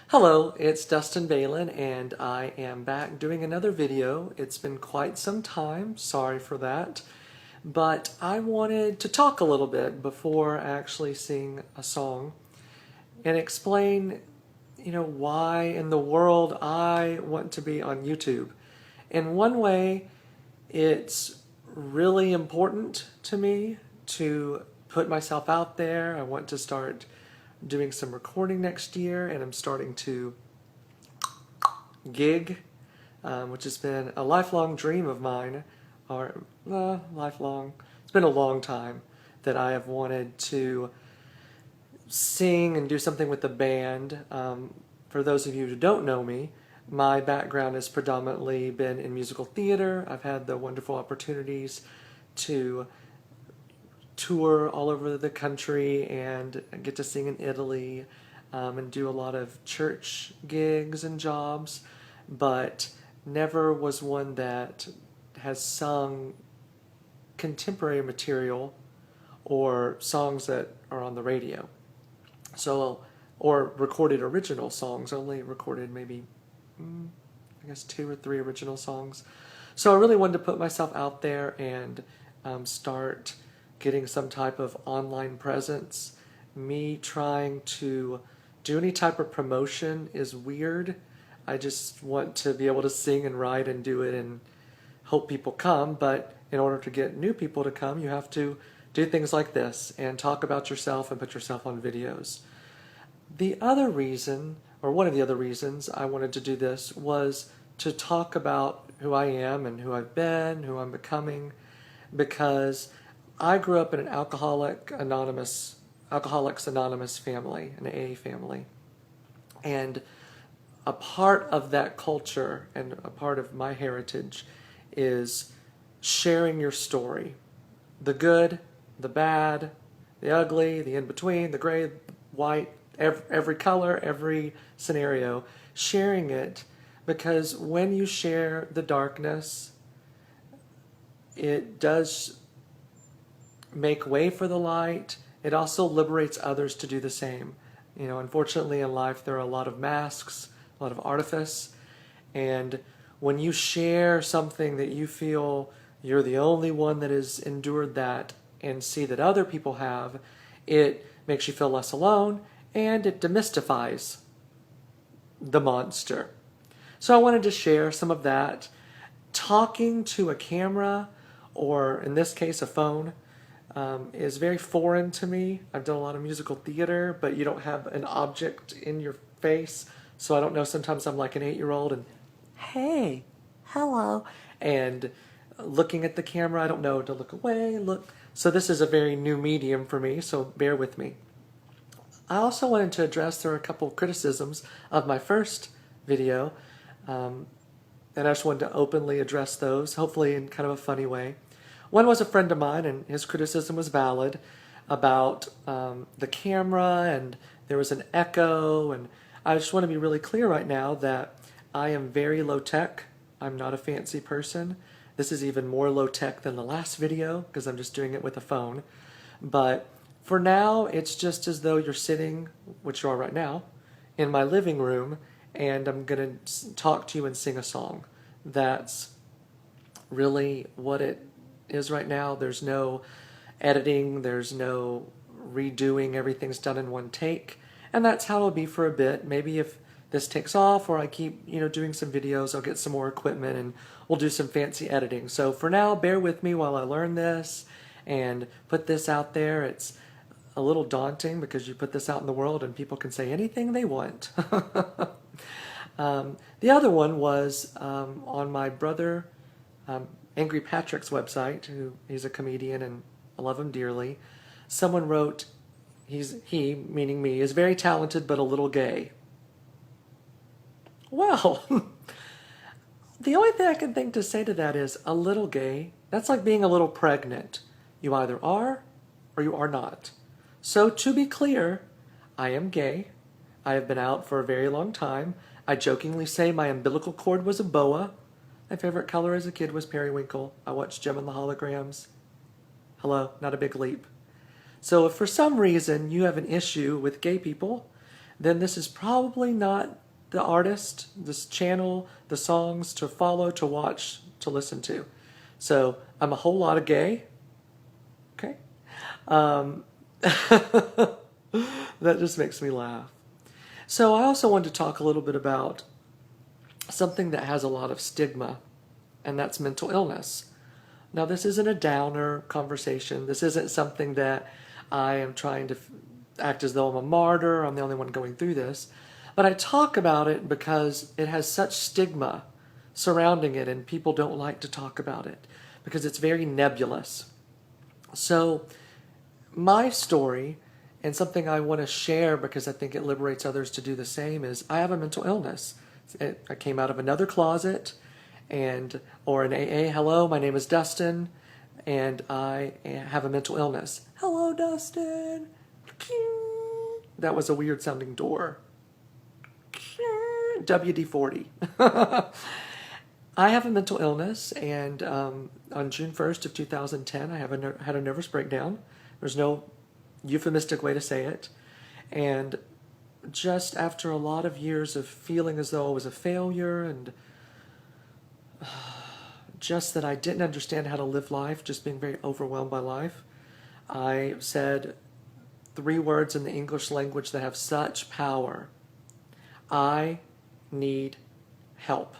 Hello, it's Dustin Balin, and I am back doing another video. It's been quite some time, sorry for that, but I wanted to talk a little bit before actually sing a song and explain, why in the world I want to be on YouTube. In one way, it's really important to me to put myself out there. I want to start doing some recording next year, and I'm starting to gig, which has been a lifelong dream of mine, or lifelong. It's been a long time that I have wanted to sing and do something with the band. For those of you who don't know me, my background has predominantly been in musical theater. I've had the wonderful opportunities to tour all over the country and get to sing in Italy, and do a lot of church gigs and jobs, but never was one that has sung contemporary material or songs that are on the radio. So, or recorded original songs, only recorded maybe, I guess 2 or 3 original songs. So I really wanted to put myself out there and start getting some type of online presence. Me trying to do any type of promotion is weird. I just want to be able to sing and write and do it and hope people come, but in order to get new people to come, you have to do things like this and talk about yourself and put yourself on videos. The other reason, or one of the other reasons I wanted to do this, was to talk about who I am and who I've been, who I'm becoming, because I grew up in an Alcoholics Anonymous family, an AA family. And a part of that culture and a part of my heritage is sharing your story. The good, the bad, the ugly, the in-between, the gray, the white, every color, every scenario. Sharing it, because when you share the darkness, it does make way for the light. It also liberates others to do the same. Unfortunately in life there are a lot of masks, a lot of artifice, and when you share something that you feel you're the only one that has endured that and see that other people have, it makes you feel less alone and it demystifies the monster. So I wanted to share some of that. Talking to a camera, or in this case a phone, is very foreign to me. I've done a lot of musical theater, but you don't have an object in your face, so I don't know, sometimes I'm like an 8-year-old and hey, hello, and looking at the camera, I don't know to look away, look. So this is a very new medium for me, so bear with me. I also wanted to address, there are a couple of criticisms of my first video, and I just wanted to openly address those, hopefully in kind of a funny way. One was a friend of mine, and his criticism was valid about the camera, and there was an echo, and I just want to be really clear right now that I am very low tech. I'm not a fancy person. This is even more low tech than the last video because I'm just doing it with a phone. But for now, it's just as though you're sitting, which you are right now, in my living room, and I'm going to talk to you and sing a song. That's really what it is right now. There's no editing, there's no redoing, everything's done in one take, and that's how it'll be for a bit. Maybe if this takes off or I keep doing some videos, I'll get some more equipment and we'll do some fancy editing. So for now, bear with me while I learn this and put this out there. It's a little daunting because you put this out in the world and people can say anything they want. The other one was on my brother Angry Patrick's website, he's a comedian and I love him dearly. Someone wrote, he, meaning me, is very talented but a little gay. Well, the only thing I can think to say to that is a little gay. That's like being a little pregnant. You either are or you are not. So to be clear, I am gay. I have been out for a very long time. I jokingly say my umbilical cord was a boa. My favorite color as a kid was periwinkle. I watched Jem and the Holograms. Hello, not a big leap. So if for some reason you have an issue with gay people, then this is probably not the artist, this channel, the songs to follow, to watch, to listen to. So I'm a whole lot of gay. Okay. Um, that just makes me laugh. So I also wanted to talk a little bit about something that has a lot of stigma, and that's mental illness. Now, this isn't a downer conversation. This isn't something that I am trying to act as though I'm a martyr, I'm the only one going through this. But I talk about it because it has such stigma surrounding it, and people don't like to talk about it because it's very nebulous. So, my story, and something I want to share because I think it liberates others to do the same, is I have a mental illness. I came out of another closet, or an AA. Hello, my name is Dustin, and I have a mental illness. Hello, Dustin. That was a weird sounding door. WD-40. I have a mental illness, and on June 1st of 2010, I had a nervous breakdown. There's no euphemistic way to say it. And just after a lot of years of feeling as though I was a failure, and just that I didn't understand how to live life, just being very overwhelmed by life, I said 3 words in the English language that have such power. I need help.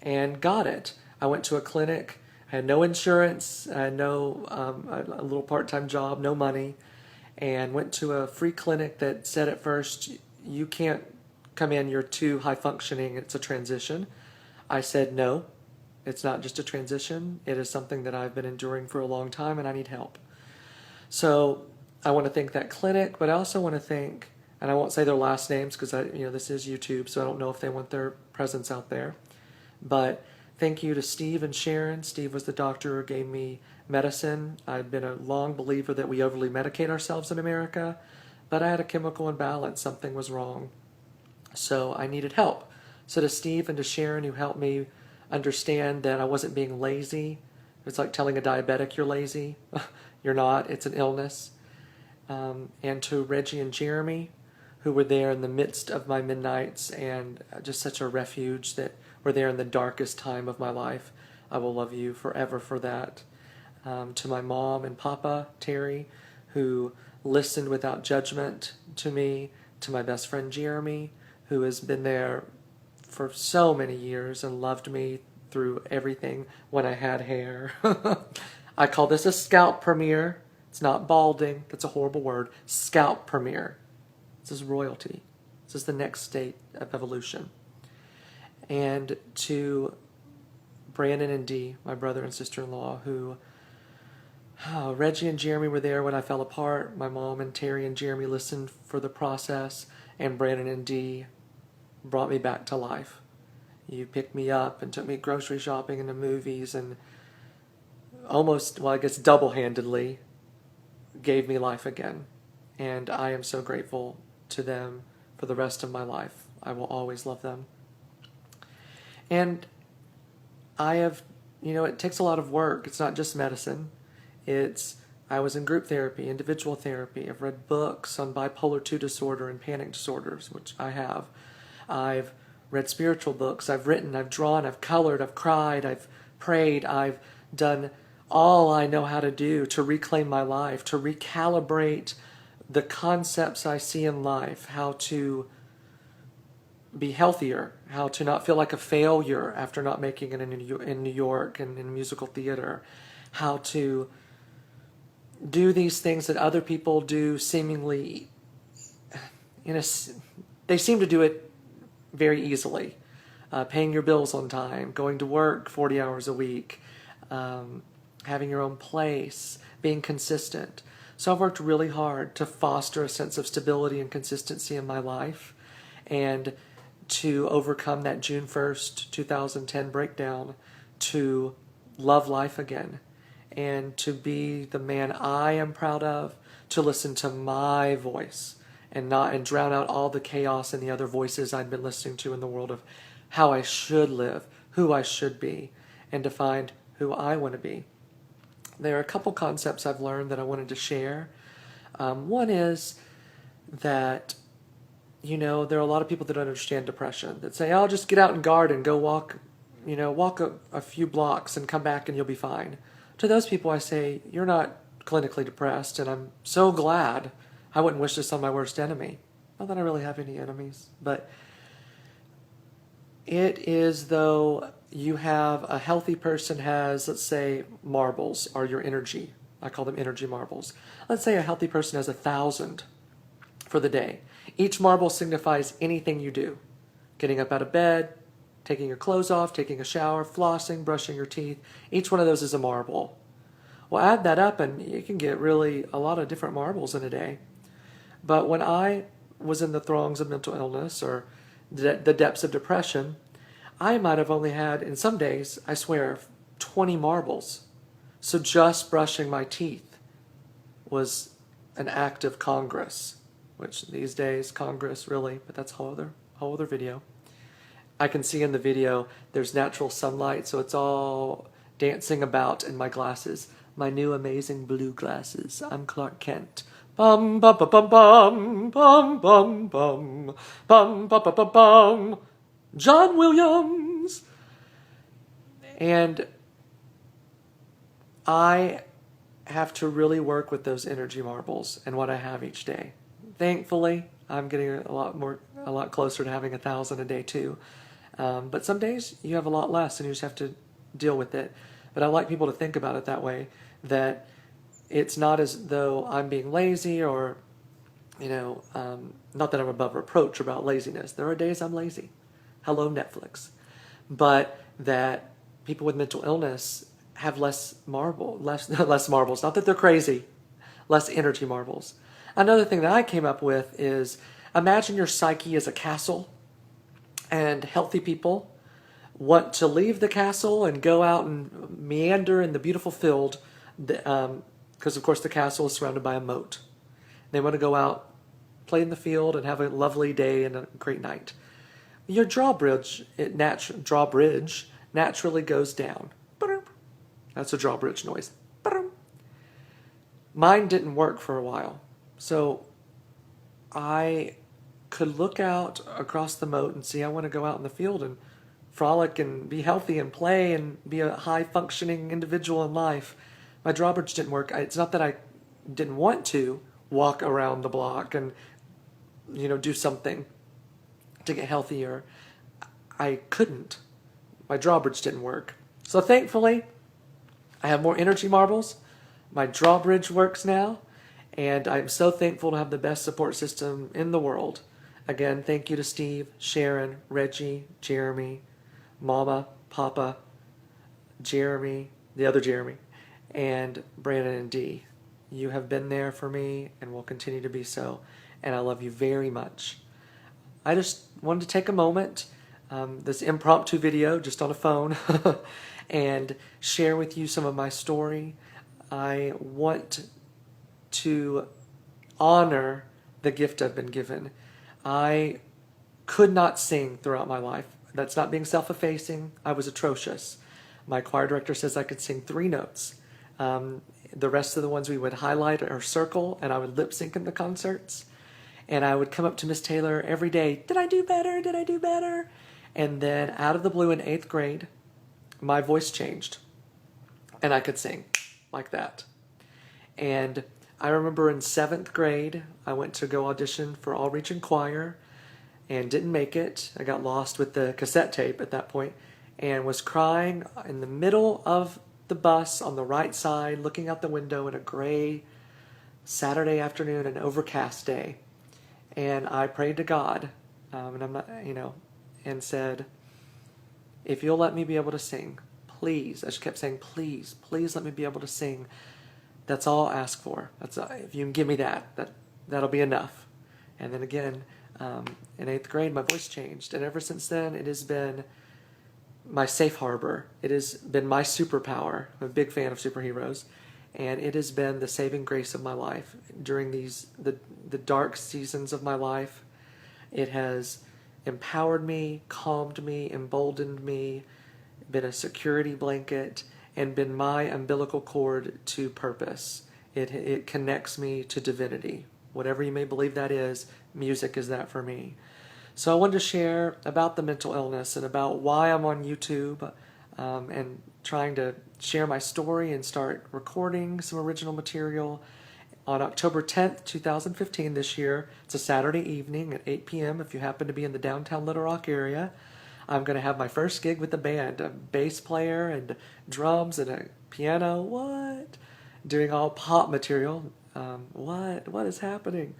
And got it. I went to a clinic. I had no insurance. I had no a little part-time job, no money, and went to a free clinic that said at first, you can't come in, you're too high functioning, it's a transition. I said, no, it's not just a transition. It is something that I've been enduring for a long time, and I need help. So I want to thank that clinic, but I also want to thank, and I won't say their last names because this is YouTube, so I don't know if they want their presence out there. But thank you to Steve and Sharon. Steve was the doctor who gave me medicine. I'd been a long believer that we overly medicate ourselves in America, but I had a chemical imbalance. Something was wrong. So I needed help. So to Steve and to Sharon, who helped me understand that I wasn't being lazy. It's like telling a diabetic you're lazy. You're not. It's an illness. And to Reggie and Jeremy, who were there in the midst of my midnights and just such a refuge, that were there in the darkest time of my life. I will love you forever for that. To my mom and papa, Terry, who listened without judgment to me. To my best friend, Jeremy, who has been there for so many years and loved me through everything when I had hair. I call this a scalp premiere. It's not balding. That's a horrible word. Scalp premiere. This is royalty. This is the next state of evolution. And to Brandon and Dee, my brother and sister-in-law, who Reggie and Jeremy were there when I fell apart. My mom and Terry and Jeremy listened for the process, and Brandon and Dee brought me back to life. You picked me up and took me grocery shopping and to movies, and almost, well, I guess double-handedly gave me life again. And I am so grateful to them for the rest of my life. I will always love them. And I have, it takes a lot of work. It's not just medicine. I was in group therapy, individual therapy. I've read books on bipolar 2 disorder and panic disorders, which I have. I've read spiritual books. I've written, I've drawn, I've colored, I've cried, I've prayed. I've done all I know how to do to reclaim my life, to recalibrate the concepts I see in life, how to be healthier, how to not feel like a failure after not making it in New York and in musical theater, how to do these things that other people do seemingly, they seem to do it very easily. Paying your bills on time, going to work 40 hours a week, having your own place, being consistent. So I've worked really hard to foster a sense of stability and consistency in my life, and to overcome that June 1st, 2010 breakdown, to love life again, and to be the man I am proud of, to listen to my voice and drown out all the chaos and the other voices I'd been listening to in the world of how I should live, who I should be, and to find who I want to be. There are a couple concepts I've learned that I wanted to share. One is that there are a lot of people that don't understand depression that say, "Oh, just get out and garden, go walk, walk a few blocks and come back and you'll be fine." To those people, I say, "You're not clinically depressed, and I'm so glad. I wouldn't wish this on my worst enemy." Not that I really have any enemies, but it is though you have a healthy person has, let's say, marbles are your energy. I call them energy marbles. Let's say a healthy person has 1,000 for the day. Each marble signifies anything you do. Getting up out of bed, taking your clothes off, taking a shower, flossing, brushing your teeth. Each one of those is a marble. Well, add that up and you can get really a lot of different marbles in a day. But when I was in the throngs of mental illness or the depths of depression, I might have only had, in some days, I swear, 20 marbles. So just brushing my teeth was an act of Congress, which these days, Congress really, but that's a whole other video. I can see in the video there's natural sunlight, so it's all dancing about in my glasses. My new amazing blue glasses. I'm Clark Kent. Bum bum bum bum bum bum bum bum bum bum bum bum bum. John Williams. And I have to really work with those energy marbles and what I have each day. Thankfully, I'm getting a lot closer to having 1,000 a day too. But some days you have a lot less and you just have to deal with it. But I like people to think about it that way, that it's not as though I'm being lazy or, not that I'm above reproach about laziness. There are days I'm lazy. Hello, Netflix. But that people with mental illness have less marbles. Not that they're crazy, less energy marbles. Another thing that I came up with is imagine your psyche as a castle, and healthy people want to leave the castle and go out and meander in the beautiful field, because of course the castle is surrounded by a moat. They want to go out, play in the field, and have a lovely day and a great night. Your drawbridge naturally goes down. That's a drawbridge noise. Mine didn't work for a while. So I could look out across the moat and see I want to go out in the field and frolic and be healthy and play and be a high-functioning individual in life. My drawbridge didn't work. It's not that I didn't want to walk around the block and, do something to get healthier. I couldn't. My drawbridge didn't work. So thankfully, I have more energy marbles. My drawbridge works now. And I'm so thankful to have the best support system in the world. Again, thank you to Steve, Sharon, Reggie, Jeremy, Mama, Papa, Jeremy, the other Jeremy, and Brandon and Dee. You have been there for me and will continue to be so. And I love you very much. I just wanted to take a moment, this impromptu video just on a phone, and share with you some of my story. I want to honor the gift I've been given. I could not sing throughout my life. That's not being self-effacing. I was atrocious. My choir director says I could sing 3 notes. The rest of the ones we would highlight or circle, and I would lip sync in the concerts. And I would come up to Miss Taylor every day, "Did I do better? Did I do better?" And then out of the blue in 8th grade, my voice changed. And I could sing like that. And I remember in 7th grade, I went to go audition for All Region Choir and didn't make it. I got lost with the cassette tape at that point and was crying in the middle of the bus on the right side, looking out the window in a gray Saturday afternoon, an overcast day. And I prayed to God, and I'm not, and said, "If you'll let me be able to sing, please." I just kept saying, "Please, please let me be able to sing. That's all I'll ask for. If you can give me that'll be enough." And then again, in 8th grade, my voice changed. And ever since then, it has been my safe harbor. It has been my superpower. I'm a big fan of superheroes. And it has been the saving grace of my life during the dark seasons of my life. It has empowered me, calmed me, emboldened me, been a security blanket, and been my umbilical cord to purpose. It connects me to divinity. Whatever you may believe that is, music is that for me. So I wanted to share about the mental illness and about why I'm on YouTube, and trying to share my story and start recording some original material. On October 10th, 2015, this year, it's a Saturday evening at 8 p.m. If you happen to be in the downtown Little Rock area, I'm going to have my first gig with the band, a bass player and drums and a piano. What? Doing all pop material. What is happening?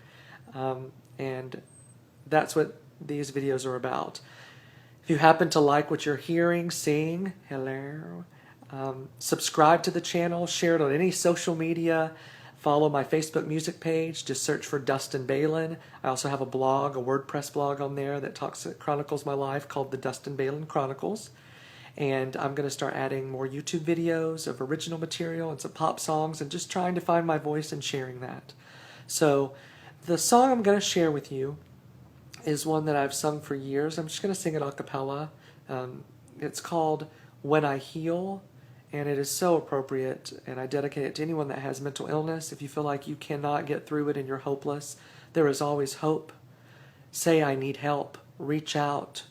And that's what these videos are about. If you happen to like what you're hearing, seeing, hello, subscribe to the channel, share it on any social media, follow my Facebook music page, just search for Dustin Balin. I also have a blog, a WordPress blog on there that chronicles my life called the Dustin Balin Chronicles. And I'm going to start adding more YouTube videos of original material and some pop songs and just trying to find my voice and sharing that. So the song I'm going to share with you is one that I've sung for years. I'm just going to sing it a cappella. It's called When I Heal, and it is so appropriate, and I dedicate it to anyone that has mental illness. If you feel like you cannot get through it and you're hopeless, there is always hope. Say, I need help. Reach out.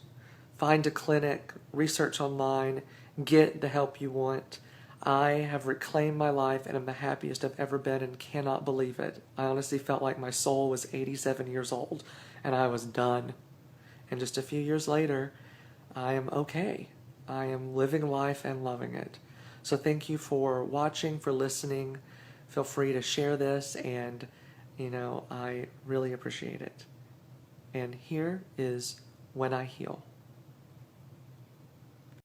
Find a clinic. Research online. Get the help you want. I have reclaimed my life and am the happiest I've ever been and cannot believe it. I honestly felt like my soul was 87 years old and I was done. And just a few years later, I am okay. I am living life and loving it. So thank you for watching, for listening. Feel free to share this, and I really appreciate it. And here is When I Heal.